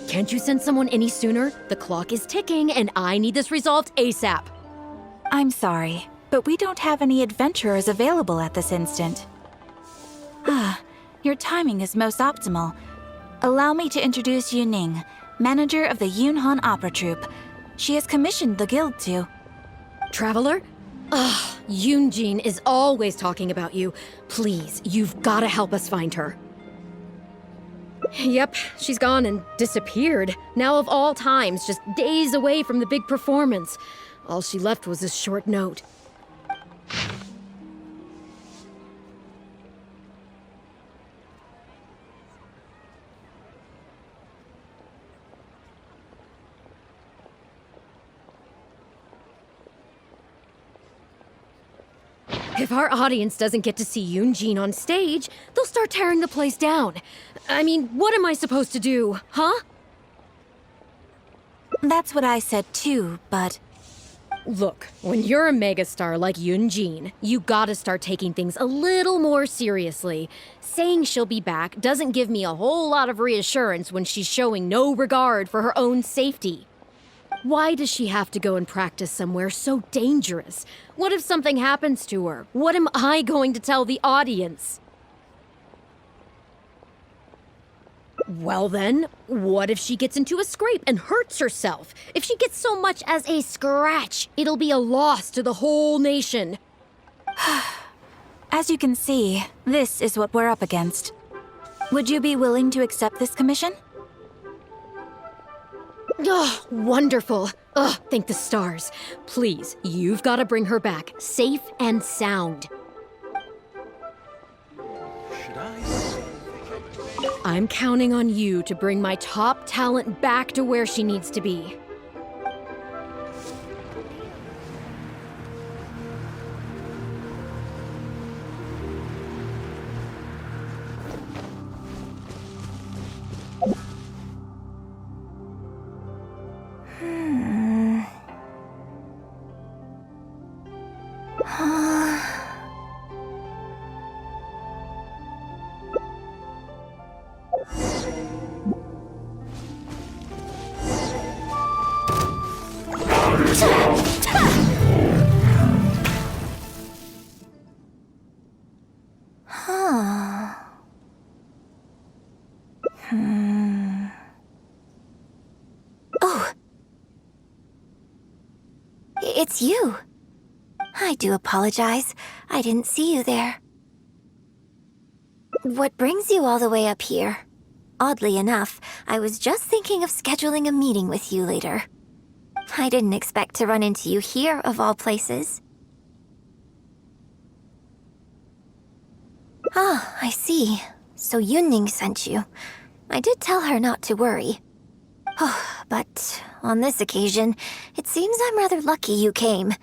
Can't you send someone any sooner? The clock is ticking, and I need this resolved ASAP. I'm sorry, but we don't have any adventurers available at this instant. Your timing is most optimal. Allow me to introduce Yu Ning, manager of the Yunhan Opera Troupe. She has commissioned the guild to... Traveler? Ugh, Yoonjin is always talking about you. Please, you've gotta help us find her. Yep, she's gone and disappeared. Now of all times, just days away from the big performance. All she left was this short note. If our audience doesn't get to see Yoonjin on stage, they'll start tearing the place down. I mean, what am I supposed to do, huh? That's what I said too, but... Look, when you're a megastar like Yoonjin, you gotta start taking things a little more seriously. Saying she'll be back doesn't give me a whole lot of reassurance when she's showing no regard for her own safety. Why does she have to go and practice somewhere so dangerous? What if something happens to her? What am I going to tell the audience? Well then, what if she gets into a scrape and hurts herself? If she gets so much as a scratch, it'll be a loss to the whole nation. As you can see, this is what we're up against. Would you be willing to accept this commission? Oh, wonderful. Oh, thank the stars. Please, you've got to bring her back, safe and sound. I'm counting on you to bring my top talent back to where she needs to be. Oh. It's you. I do apologize. I didn't see you there. What brings you all the way up here? Oddly enough, I was just thinking of scheduling a meeting with you later. I didn't expect to run into you here, of all places. Ah, I see. So Yunning sent you. I did tell her not to worry. Oh, but on this occasion, it seems I'm rather lucky you came.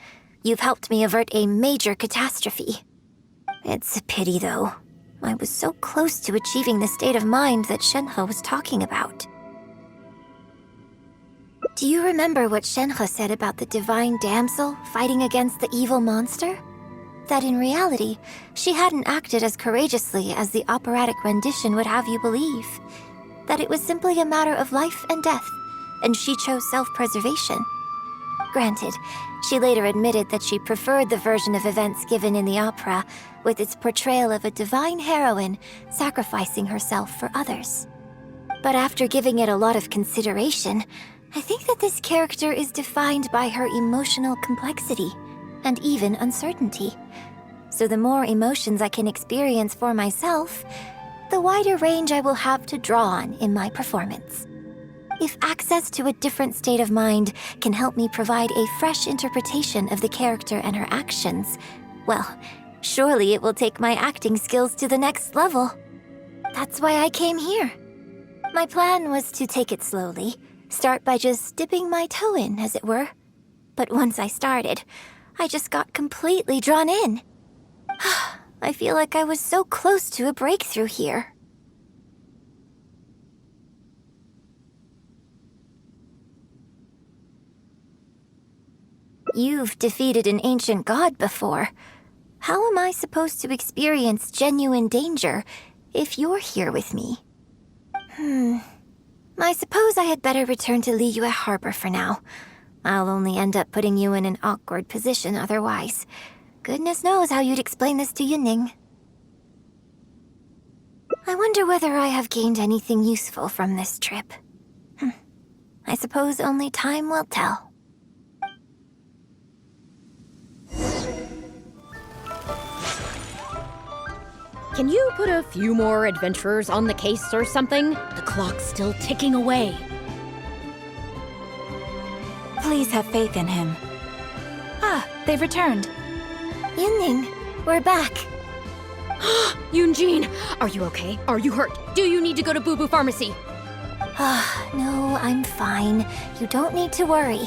You've helped me avert a major catastrophe. It's a pity, though. I was so close to achieving the state of mind that Shenhe was talking about. Do you remember what Shenhe said about the divine damsel fighting against the evil monster? That in reality, she hadn't acted as courageously as the operatic rendition would have you believe. That it was simply a matter of life and death, and she chose self-preservation. Granted, she later admitted that she preferred the version of events given in the opera, with its portrayal of a divine heroine sacrificing herself for others. But after giving it a lot of consideration, I think that this character is defined by her emotional complexity, and even uncertainty. So the more emotions I can experience for myself, the wider range I will have to draw on in my performance. If access to a different state of mind can help me provide a fresh interpretation of the character and her actions, well, surely it will take my acting skills to the next level. That's why I came here. My plan was to take it slowly, start by just dipping my toe in, as it were. But once I started, I just got completely drawn in. I feel like I was so close to a breakthrough here. You've defeated an ancient god before. How am I supposed to experience genuine danger if you're here with me? I suppose I had better return to Liyue Harbor for now. I'll only end up putting you in an awkward position otherwise. Goodness knows how you'd explain this to Yuning. I wonder whether I have gained anything useful from this trip. I suppose only time will tell. Can you put a few more adventurers on the case or something? The clock's still ticking away. Please have faith in him. Ah, they've returned. Yuning, we're back. Yunjin, are you okay? Are you hurt? Do you need to go to Boo Boo Pharmacy? No, I'm fine. You don't need to worry.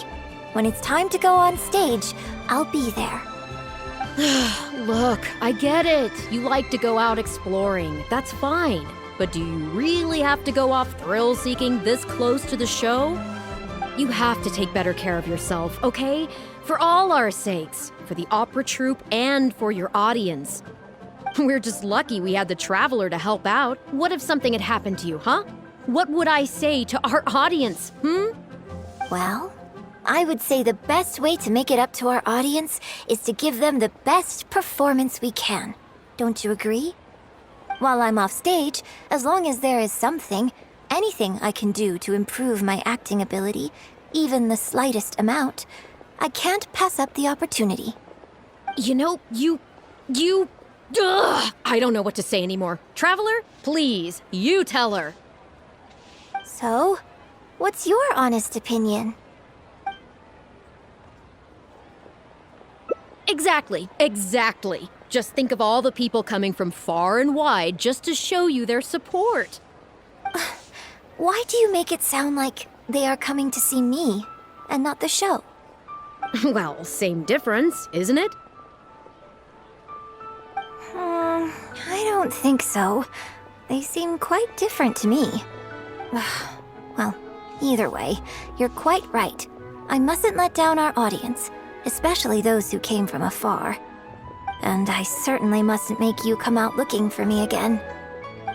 When it's time to go on stage, I'll be there. Look, I get it. You like to go out exploring. That's fine. But do you really have to go off thrill-seeking this close to the show? You have to take better care of yourself, okay? For all our sakes. For the opera troupe and for your audience. We're just lucky we had the Traveler to help out. What if something had happened to you, huh? What would I say to our audience, Well, I would say the best way to make it up to our audience is to give them the best performance we can. Don't you agree? While I'm off stage, as long as there is something, anything I can do to improve my acting ability, even the slightest amount, I can't pass up the opportunity. You know, I don't know what to say anymore. Traveler, please, you tell her. So, what's your honest opinion? Exactly. Just think of all the people coming from far and wide just to show you their support. Why do you make it sound like they are coming to see me and not the show? Well, same difference, isn't it? I don't think so. They seem quite different to me. Well, either way, you're quite right. I mustn't let down our audience, especially those who came from afar. And I certainly mustn't make you come out looking for me again.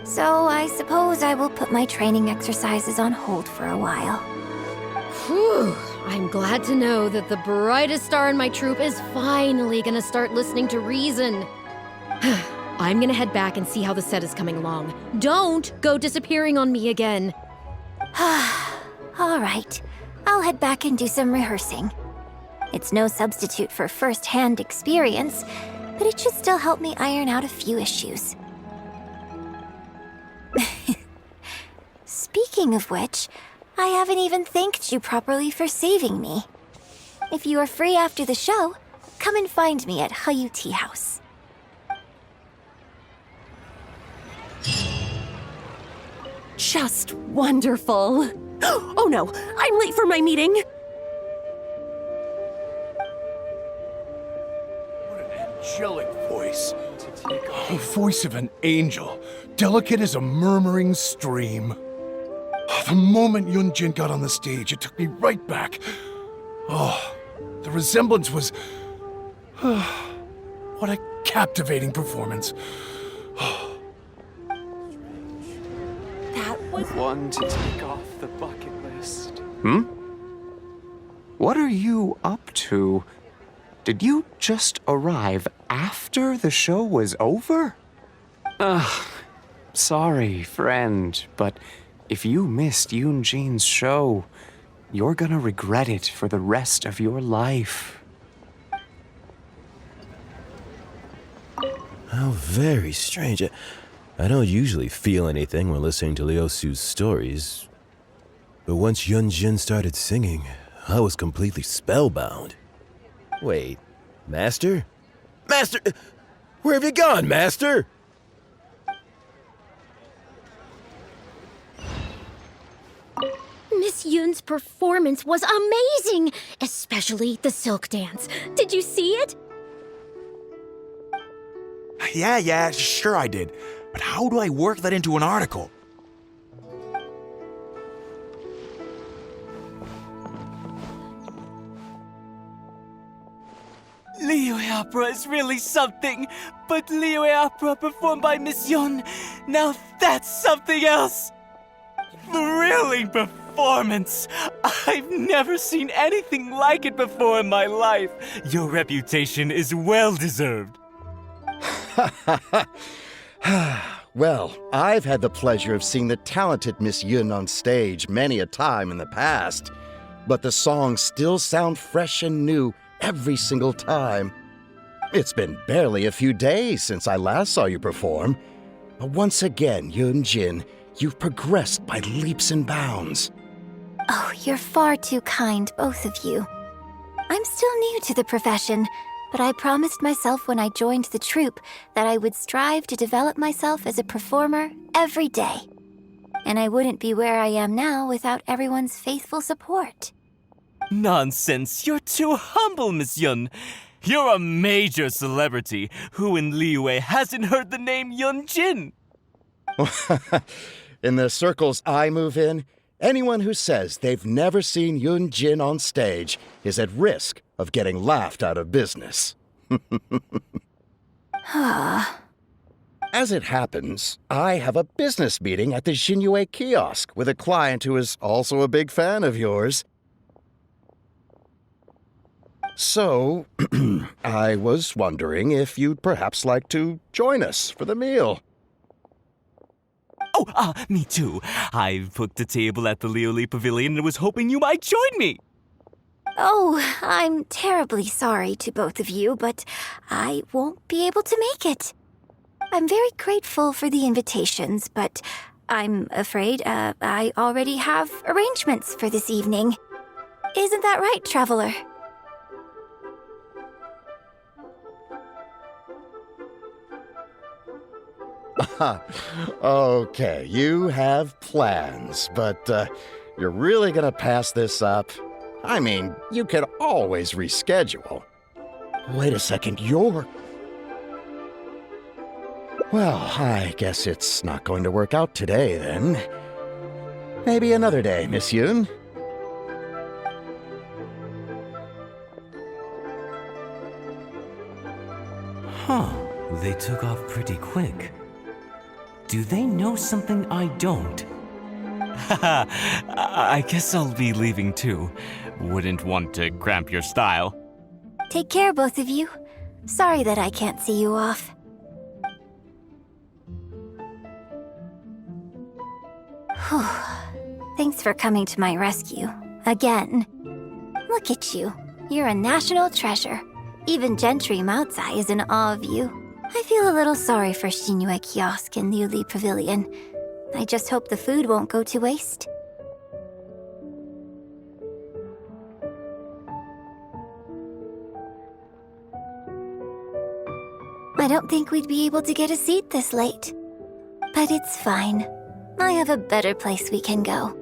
So I suppose I will put my training exercises on hold for a while. Whew. I'm glad to know that the brightest star in my troupe is finally gonna start listening to reason. I'm gonna head back and see how the set is coming along. Don't go disappearing on me again. All right, I'll head back and do some rehearsing. It's no substitute for first-hand experience, but it should still help me iron out a few issues. Speaking of which, I haven't even thanked you properly for saving me. If you are free after the show, come and find me at Hayu Tea House. Just wonderful. Oh no, I'm late for my meeting. What an angelic voice. The voice of an angel, delicate as a murmuring stream. The moment Yunjin got on the stage, it took me right back. Oh, the resemblance was... what a captivating performance. That was One to take off the bucket list. What are you up to? Did you just arrive after the show was over? Sorry, friend, but if you missed Yunjin's show, you're gonna regret it for the rest of your life. How very strange. I don't usually feel anything when listening to Liusu's stories. But once Yunjin started singing, I was completely spellbound. Wait, Master? Master! Where have you gone, Master? Miss Yoon's performance was amazing, especially the silk dance. Did you see it? Yeah, sure I did. But how do I work that into an article? Liyue Opera is really something, but Liyue Opera performed by Miss Yun, now that's something else! Really? thrilling performance! I've never seen anything like it before in my life. Your reputation is well deserved. Well, I've had the pleasure of seeing the talented Miss Yun on stage many a time in the past, but the songs still sound fresh and new every single time. It's been barely a few days since I last saw you perform, but once again, Yun Jin, you've progressed by leaps and bounds. Oh, you're far too kind, both of you. I'm still new to the profession, but I promised myself when I joined the troupe that I would strive to develop myself as a performer every day. And I wouldn't be where I am now without everyone's faithful support. Nonsense, you're too humble, Miss Yun. You're a major celebrity. Who in Liyue hasn't heard the name Yun Jin? In the circles I move in, anyone who says they've never seen Yun Jin on stage is at risk of getting laughed out of business. As it happens, I have a business meeting at the Xinyue kiosk with a client who is also a big fan of yours. So, I was wondering if you'd perhaps like to join us for the meal. Oh, me too. I've booked a table at the Lioli Pavilion and was hoping you might join me. Oh, I'm terribly sorry to both of you, but I won't be able to make it. I'm very grateful for the invitations, but I'm afraid I already have arrangements for this evening. Isn't that right, Traveler? Okay, you have plans, but you're really gonna pass this up? I mean, you could always reschedule. Wait a second, you're... Well, I guess it's not going to work out today, then. Maybe another day, Miss Yun. Huh, they took off pretty quick. Do they know something I don't? Haha, I guess I'll be leaving too. Wouldn't want to cramp your style. Take care, both of you. Sorry that I can't see you off. Whew. Thanks for coming to my rescue. Again. Look at you. You're a national treasure. Even Gentry Maotsai is in awe of you. I feel a little sorry for Xinyue Kiosk and Liuli Pavilion. I just hope the food won't go to waste. I don't think we'd be able to get a seat this late. But it's fine. I have a better place we can go.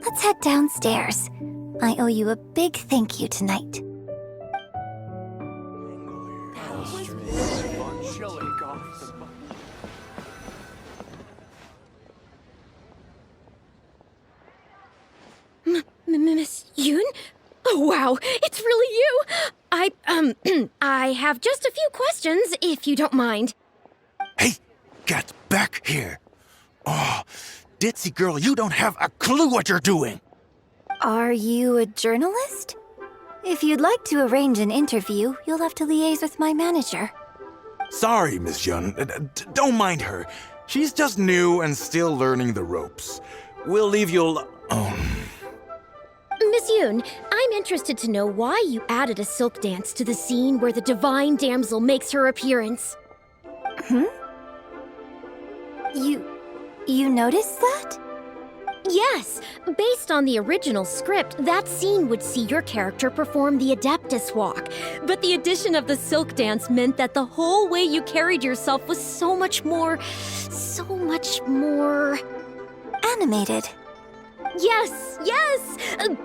Let's head downstairs. I owe you a big thank you tonight. Miss Yun? Oh, wow, it's really you! I have just a few questions, if you don't mind. Hey, get back here. Oh, ditzy girl, you don't have a clue what you're doing. Are you a journalist? If you'd like to arrange an interview, you'll have to liaise with my manager. Sorry, Miss Yun. Don't mind her. She's just new and still learning the ropes. We'll leave you alone. Miss Yun, I'm interested to know why you added a silk dance to the scene where the divine damsel makes her appearance. You noticed that? Yes, based on the original script, that scene would see your character perform the Adeptus Walk. But the addition of the silk dance meant that the whole way you carried yourself was so much more... Animated. Yes,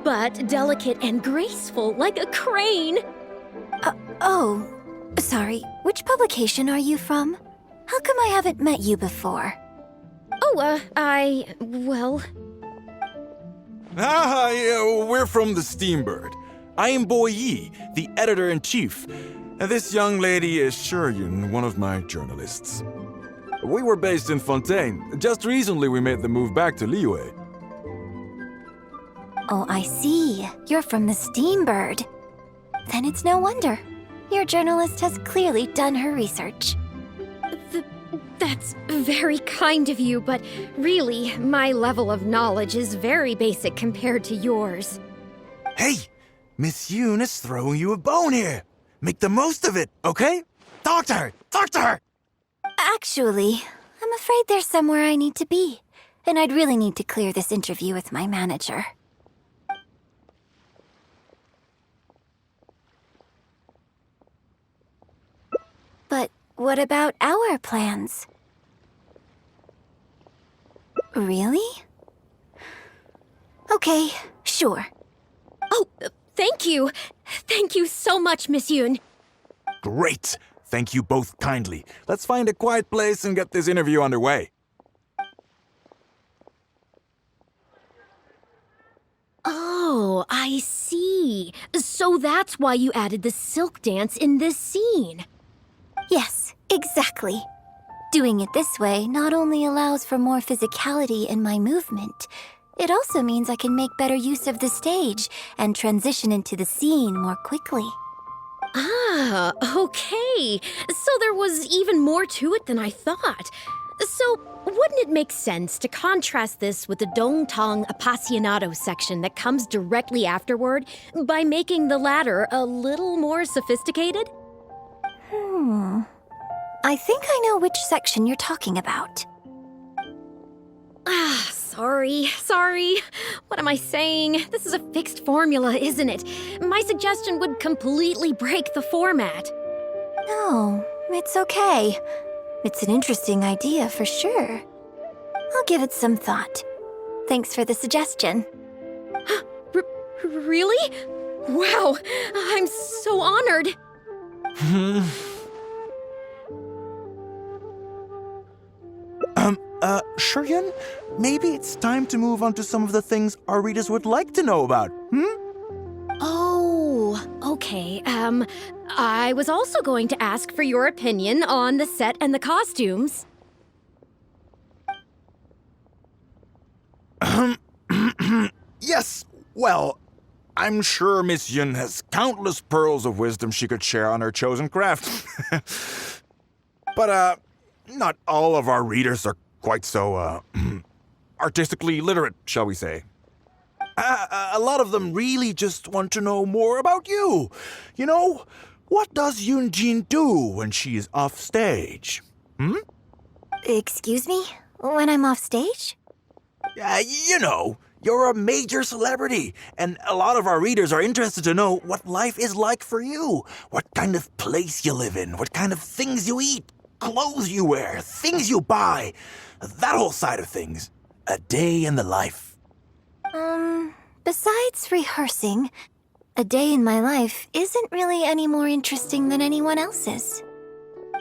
but delicate and graceful, like a crane. Oh, sorry. Which publication are you from? How come I haven't met you before? Well... Yeah, we're from the Steambird. I am Boy Yi, the editor-in-chief. And this young lady is Shuryun, one of my journalists. We were based in Fontaine. Just recently we made the move back to Liyue. Oh, I see. You're from the Steambird. Then it's no wonder. Your journalist has clearly done her research. That's very kind of you, but really, my level of knowledge is very basic compared to yours. Hey, Miss Yoon is throwing you a bone here. Make the most of it, okay? Talk to her! Talk to her! Actually, I'm afraid there's somewhere I need to be, and I'd really need to clear this interview with my manager. But what about our plans? Really? Okay, sure. Oh, thank you. Thank you so much, Miss Yoon. Great! Thank you both kindly. Let's find a quiet place and get this interview underway. Oh, I see. So that's why you added the silk dance in this scene. Yes, exactly. Doing it this way not only allows for more physicality in my movement, it also means I can make better use of the stage and transition into the scene more quickly. Ah, okay. So there was even more to it than I thought. So, wouldn't it make sense to contrast this with the Dongtong Appassionato section that comes directly afterward by making the latter a little more sophisticated? I think I know which section you're talking about. Ah, sorry. What am I saying? This is a fixed formula, isn't it? My suggestion would completely break the format. No, it's okay. It's an interesting idea for sure. I'll give it some thought. Thanks for the suggestion. Really? Wow, I'm so honored. Shuryun, maybe it's time to move on to some of the things our readers would like to know about, Oh, okay. I was also going to ask for your opinion on the set and the costumes. Yes, well, I'm sure Miss Yun has countless pearls of wisdom she could share on her chosen craft. But, not all of our readers are quite so, artistically literate, shall we say. A lot of them really just want to know more about you. You know, what does Yoonjin do when she's off stage? Excuse me? When I'm off stage? You know, you're a major celebrity, and a lot of our readers are interested to know what life is like for you. What kind of place you live in, what kind of things you eat, clothes you wear, things you buy. That whole side of things. A day in the life. Besides rehearsing, a day in my life isn't really any more interesting than anyone else's.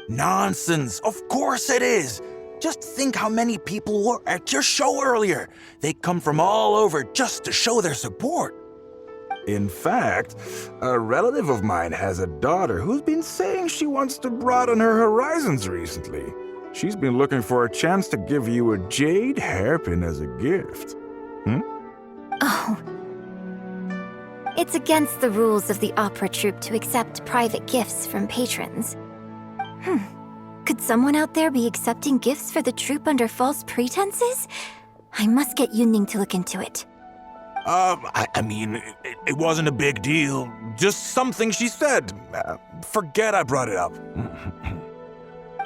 Nonsense. Of course it is. Just think how many people were at your show earlier. They come from all over just to show their support. In fact, a relative of mine has a daughter who's been saying she wants to broaden her horizons recently. She's been looking for a chance to give you a jade hairpin as a gift. Oh. It's against the rules of the opera troupe to accept private gifts from patrons. Could someone out there be accepting gifts for the troupe under false pretenses? I must get Yunning to look into it. I mean, it wasn't a big deal. Just something she said. Forget I brought it up.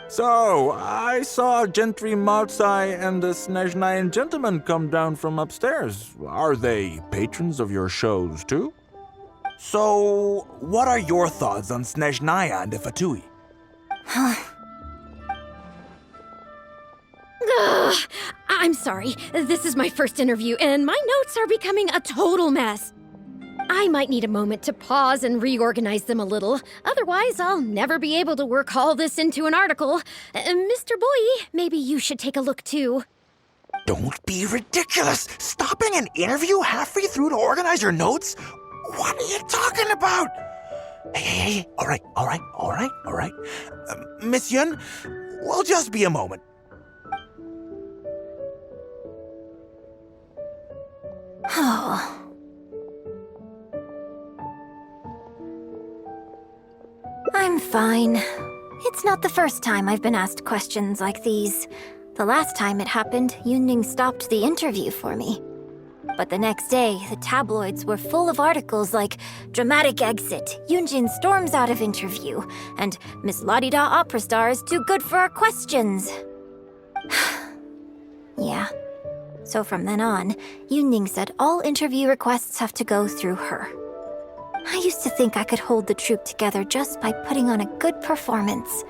So, I saw Gentry Maotsai and the Snezhnayan gentleman come down from upstairs. Are they patrons of your shows, too? So, what are your thoughts on Snezhnaya and the Fatui? Ugh, I'm sorry. This is my first interview, and my notes are becoming a total mess. I might need a moment to pause and reorganize them a little. Otherwise, I'll never be able to work all this into an article. Mr. Boyi, maybe you should take a look too. Don't be ridiculous! Stopping an interview halfway through to organize your notes? What are you talking about? Hey, all right. Miss Yun, we'll just be a moment. Oh, I'm fine. It's not the first time I've been asked questions like these. The last time it happened, Yunning stopped the interview for me. But the next day, the tabloids were full of articles like "Dramatic Exit, Yunjin storms out of interview," and "Miss La-di-da opera star is too good for our questions." Yeah. So from then on, Yunning said all interview requests have to go through her. I used to think I could hold the troupe together just by putting on a good performance.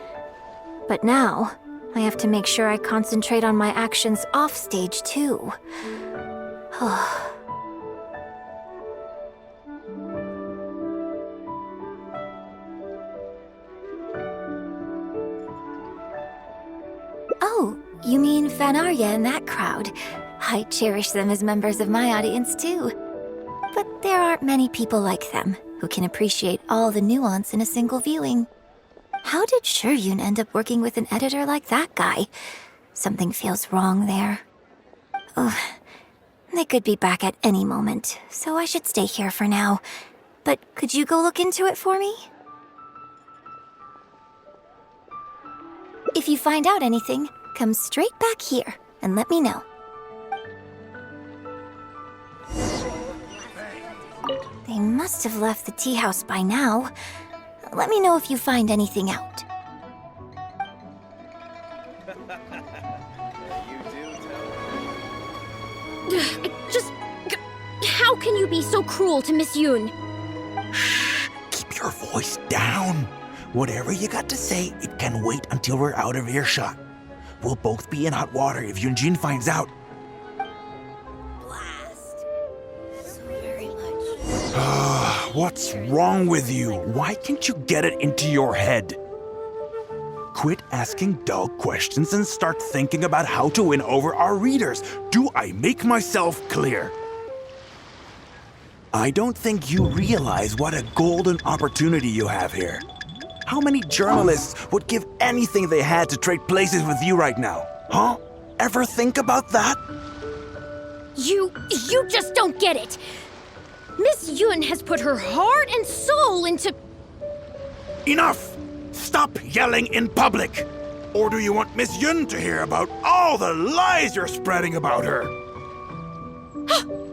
But now, I have to make sure I concentrate on my actions off stage too. Oh, you mean Fanarya and that crowd. I cherish them as members of my audience too. But there aren't many people like them who can appreciate all the nuance in a single viewing. How did Shuryun end up working with an editor like that guy? Something feels wrong there. Oh, they could be back at any moment, so I should stay here for now. But could you go look into it for me? If you find out anything, come straight back here and let me know. They must have left the tea house by now. Let me know if you find anything out. How can you be so cruel to Miss Yoon? Keep your voice down. Whatever you got to say, it can wait until we're out of earshot. We'll both be in hot water if Yunjin finds out. What's wrong with you? Why can't you get it into your head? Quit asking dull questions and start thinking about how to win over our readers. Do I make myself clear? I don't think you realize what a golden opportunity you have here. How many journalists would give anything they had to trade places with you right now? Huh? Ever think about that? You just don't get it. Miss Yoon has put her heart and soul into... Enough! Stop yelling in public! Or do you want Miss Yun to hear about all the lies you're spreading about her?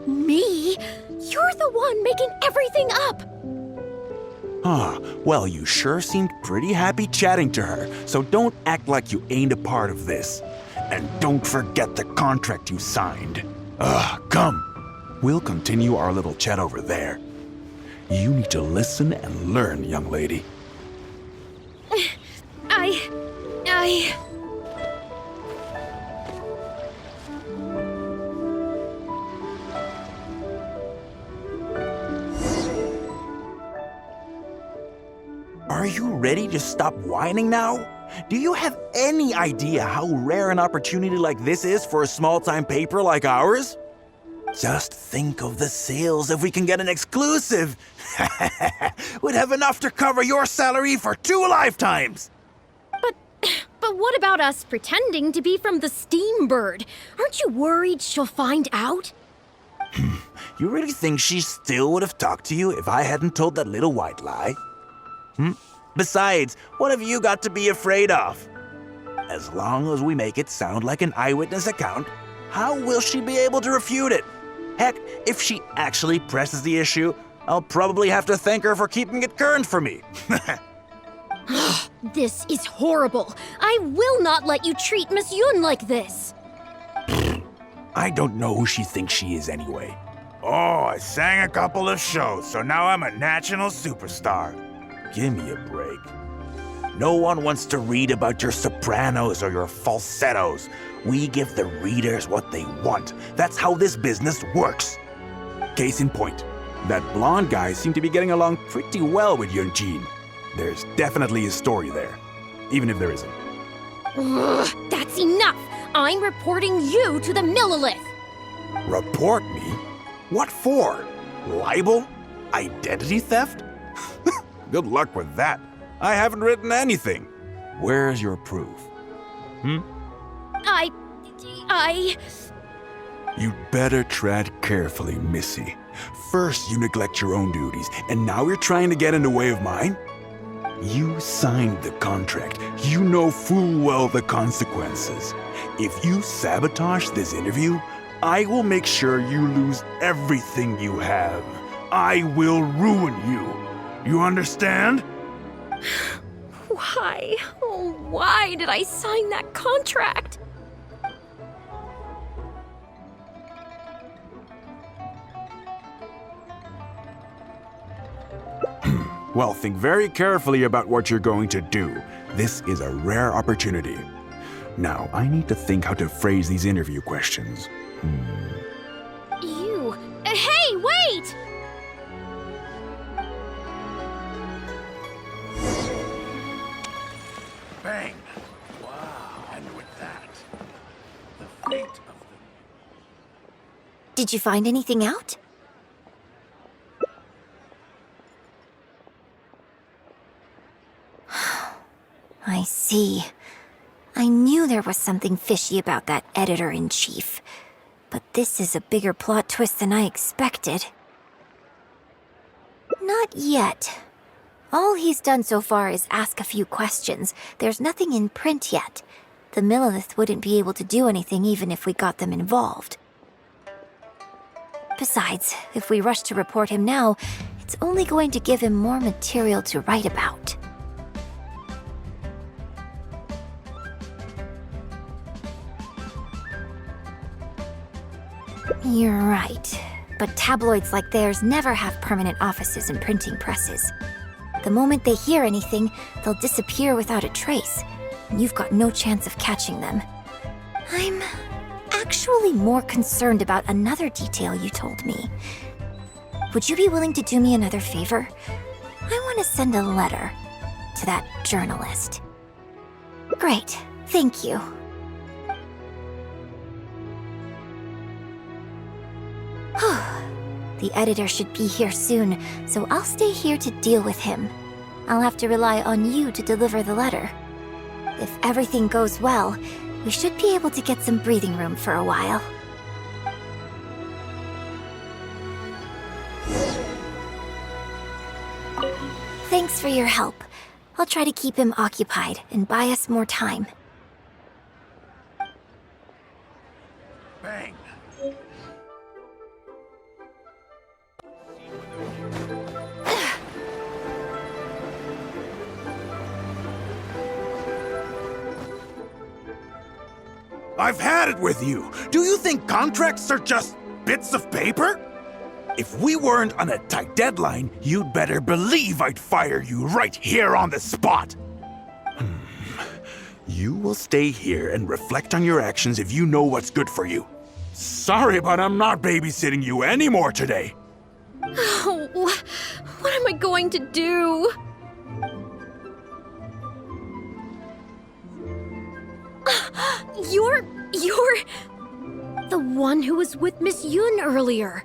Me? You're the one making everything up! Well, you sure seemed pretty happy chatting to her, so don't act like you ain't a part of this. And don't forget the contract you signed. Come. We'll continue our little chat over there. You need to listen and learn, young lady. Are you ready to stop whining now? Do you have any idea how rare an opportunity like this is for a small-time paper like ours? Just think of the sales if we can get an exclusive. We'd have enough to cover your salary for 2 lifetimes. But what about us pretending to be from the Steambird? Aren't you worried she'll find out? You really think she still would have talked to you if I hadn't told that little white lie? Besides, what have you got to be afraid of? As long as we make it sound like an eyewitness account, how will she be able to refute it? Heck, if she actually presses the issue, I'll probably have to thank her for keeping it current for me. This is horrible. I will not let you treat Miss Yoon like this. I don't know who she thinks she is anyway. Oh, I sang a couple of shows, so now I'm a national superstar. Give me a break. No one wants to read about your sopranos or your falsettos. We give the readers what they want. That's how this business works. Case in point, that blonde guy seemed to be getting along pretty well with Yunjin. There's definitely a story there, even if there isn't. That's enough! I'm reporting you to the Millilith! Report me? What for? Libel? Identity theft? Good luck with that. I haven't written anything. Where's your proof? You'd better tread carefully, Missy. First you neglect your own duties, and now you're trying to get in the way of mine? You signed the contract. You know full well the consequences. If you sabotage this interview, I will make sure you lose everything you have. I will ruin you. You understand? Why? Oh, why did I sign that contract? Well, think very carefully about what you're going to do. This is a rare opportunity. Now, I need to think how to phrase these interview questions. You. Hey, wait! Bang! Wow. And with that, the fate of the... Did you find anything out? I see. I knew there was something fishy about that editor-in-chief. But this is a bigger plot twist than I expected. Not yet. All he's done so far is ask a few questions. There's nothing in print yet. The Millilith wouldn't be able to do anything even if we got them involved. Besides, if we rush to report him now, it's only going to give him more material to write about. You're right. But tabloids like theirs never have permanent offices and printing presses. The moment they hear anything, they'll disappear without a trace. And you've got no chance of catching them. I'm actually more concerned about another detail you told me. Would you be willing to do me another favor? I want to send a letter to that journalist. Great, thank you. The editor should be here soon, so I'll stay here to deal with him. I'll have to rely on you to deliver the letter. If everything goes well, we should be able to get some breathing room for a while. Thanks for your help. I'll try to keep him occupied and buy us more time. Bang! I've had it with you. Do you think contracts are just bits of paper? If we weren't on a tight deadline, you'd better believe I'd fire you right here on the spot. You will stay here and reflect on your actions if you know what's good for you. Sorry, but I'm not babysitting you anymore today. Oh, what am I going to do? You're the one who was with Miss Yun earlier.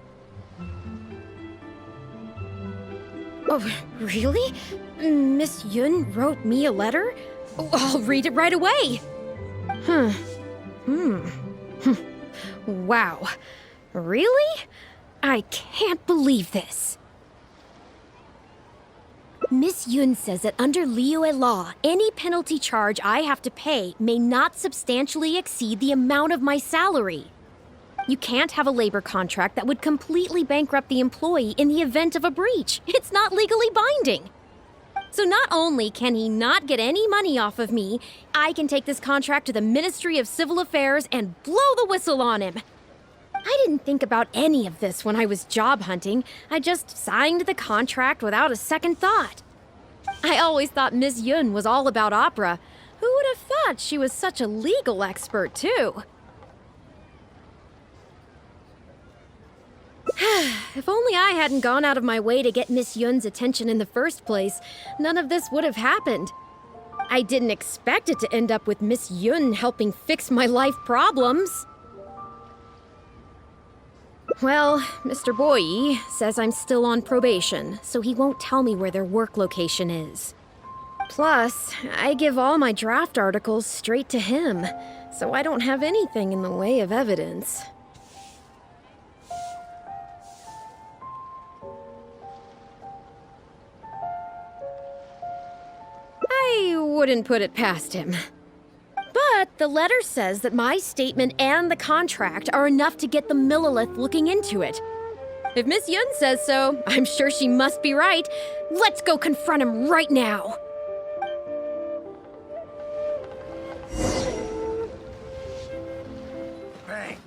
Oh, really? Miss Yun wrote me a letter? Oh, I'll read it right away. Wow. Really? I can't believe this. Miss Yun says that under Liyue law, any penalty charge I have to pay may not substantially exceed the amount of my salary. You can't have a labor contract that would completely bankrupt the employee in the event of a breach. It's not legally binding. So not only can he not get any money off of me, I can take this contract to the Ministry of Civil Affairs and blow the whistle on him. I didn't think about any of this when I was job hunting. I just signed the contract without a second thought. I always thought Miss Yun was all about opera. Who would have thought she was such a legal expert, too? If only I hadn't gone out of my way to get Miss Yun's attention in the first place, none of this would have happened. I didn't expect it to end up with Miss Yun helping fix my life problems. Well, Mr. Boyi says I'm still on probation, so he won't tell me where their work location is. Plus, I give all my draft articles straight to him, so I don't have anything in the way of evidence. wouldn't put it past him. But the letter says that my statement and the contract are enough to get the Millilith looking into it. If Miss Yun says so, I'm sure she must be right. Let's go confront him right now. Bang.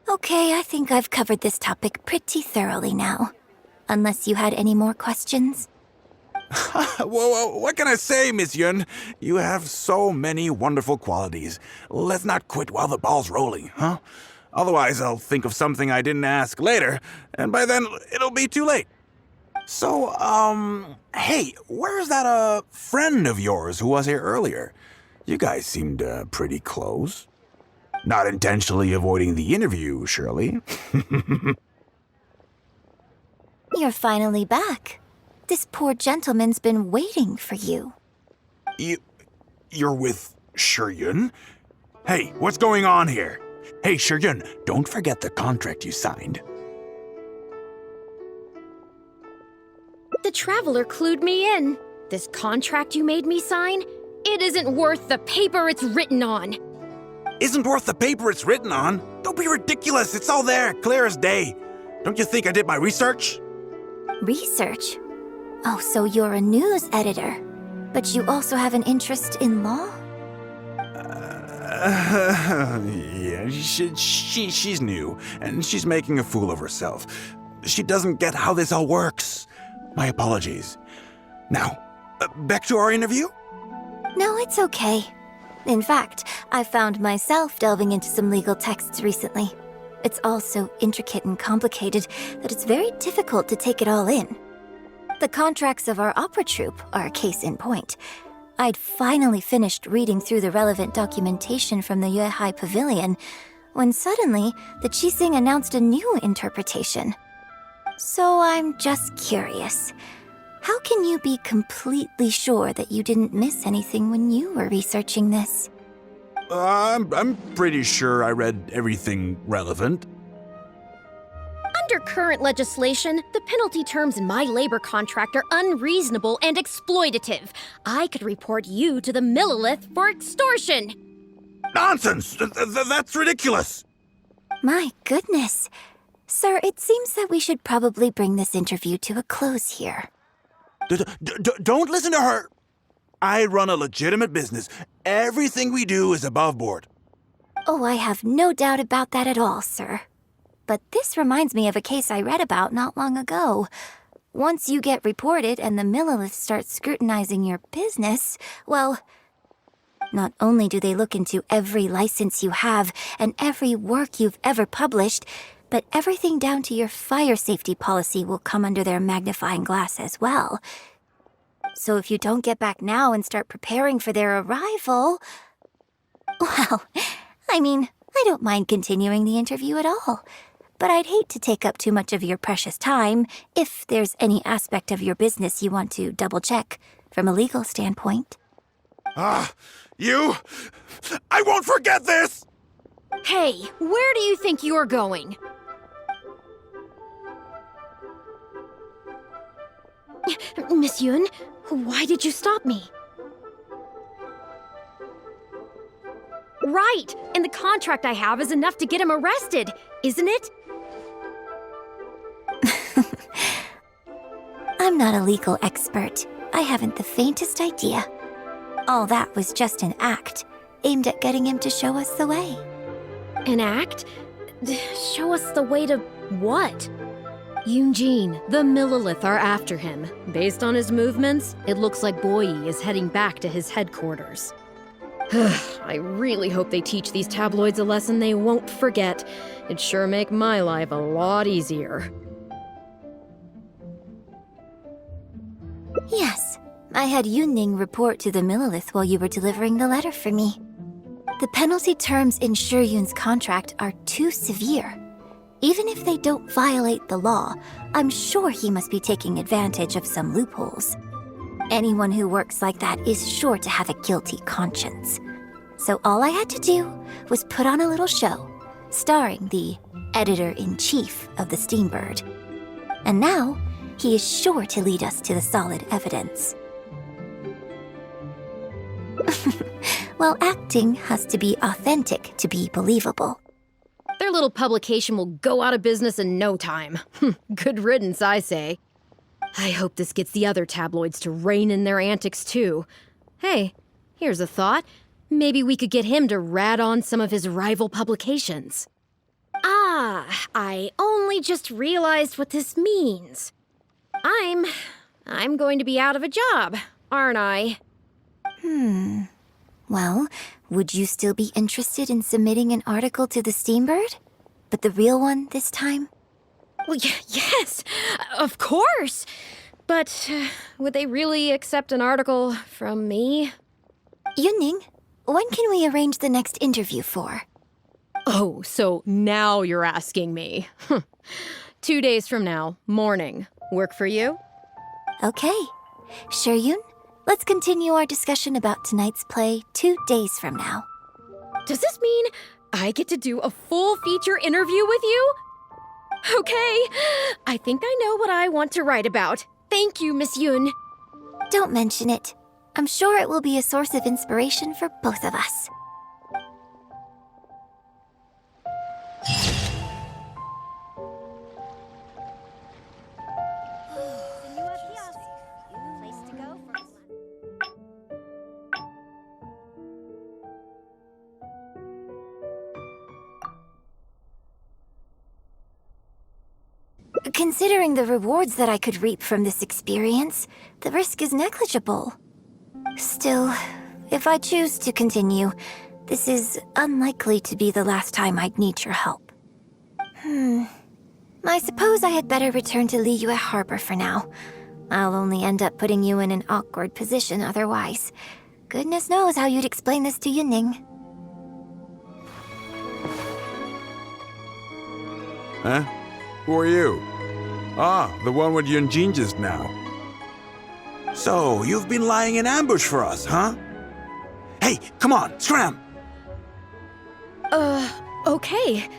Okay, I think I've covered this topic pretty thoroughly now. Unless you had any more questions? Whoa, what can I say, Miss Yun? You have so many wonderful qualities. Let's not quit while the ball's rolling, huh? Otherwise, I'll think of something I didn't ask later, and by then, it'll be too late. So, hey, where's that, friend of yours who was here earlier? You guys seemed, pretty close. Not intentionally avoiding the interview, surely. You're finally back. This poor gentleman's been waiting for you. You're with Shiyun? Hey, what's going on here? Hey, Shiyun, don't forget the contract you signed. The Traveler clued me in. This contract you made me sign? It isn't worth the paper it's written on. Isn't worth the paper it's written on? Don't be ridiculous. It's all there, clear as day. Don't you think I did my research? Research? Oh, so you're a news editor. But you also have an interest in law? Yeah, she's new, and she's making a fool of herself. She doesn't get how this all works. My apologies. Now, back to our interview? No, it's okay. In fact, I found myself delving into some legal texts recently. It's all so intricate and complicated that it's very difficult to take it all in. The contracts of our opera troupe are a case in point. I'd finally finished reading through the relevant documentation from the Yuehai Pavilion when suddenly the Qixing announced a new interpretation. So I'm just curious. How can you be completely sure that you didn't miss anything when you were researching this? I'm pretty sure I read everything relevant. Under current legislation, the penalty terms in my labor contract are unreasonable and exploitative. I could report you to the Millilith for extortion. Nonsense! That's ridiculous! My goodness. Sir, it seems that we should probably bring this interview to a close here. Don't listen to her! I run a legitimate business. Everything we do is above board. Oh, I have no doubt about that at all, sir. But this reminds me of a case I read about not long ago. Once you get reported and the Millilith starts scrutinizing your business, well, not only do they look into every license you have and every work you've ever published, but everything down to your fire safety policy will come under their magnifying glass as well. So if you don't get back now and start preparing for their arrival, well, I mean, I don't mind continuing the interview at all. But I'd hate to take up too much of your precious time if there's any aspect of your business you want to double-check from a legal standpoint. You? I won't forget this! Hey, where do you think you're going? Miss Yun, why did you stop me? Right, and the contract I have is enough to get him arrested, isn't it? I'm not a legal expert. I haven't the faintest idea. All that was just an act, aimed at getting him to show us the way. An act? Show us the way to what? Yunjin, the Millilith are after him. Based on his movements, it looks like Boyi is heading back to his headquarters. I really hope they teach these tabloids a lesson they won't forget. It'd sure make my life a lot easier. Yes, I had Yunning report to the Millilith while you were delivering the letter for me. The penalty terms in Shiyun's contract are too severe. Even if they don't violate the law, I'm sure he must be taking advantage of some loopholes. Anyone who works like that is sure to have a guilty conscience. So all I had to do was put on a little show, starring the editor-in-chief of the Steambird. And now, he is sure to lead us to the solid evidence. Well, acting has to be authentic to be believable. Their little publication will go out of business in no time. Good riddance, I say. I hope this gets the other tabloids to rein in their antics, too. Hey, here's a thought. Maybe we could get him to rat on some of his rival publications. Ah, I only just realized what this means. I'm going to be out of a job, aren't I? Well, would you still be interested in submitting an article to the Steambird? But the real one this time? Well, yes, of course. But would they really accept an article from me? Yunning, when can we arrange the next interview for? Oh, so now you're asking me. 2 days from now, morning. Work for you? Okay. Shuryun, let's continue our discussion about tonight's play 2 days from now. Does this mean I get to do a full feature interview with you? Okay, I think I know what I want to write about. Thank you, Miss Yun. Don't mention it. I'm sure it will be a source of inspiration for both of us. Considering the rewards that I could reap from this experience, the risk is negligible. Still, if I choose to continue, this is unlikely to be the last time I'd need your help. I suppose I had better return to Liyue Harbor for now. I'll only end up putting you in an awkward position otherwise. Goodness knows how you'd explain this to Yunning. Huh? Who are you? Ah, the one with Yunjin just now. So, you've been lying in ambush for us, huh? Hey, come on, scram! Okay.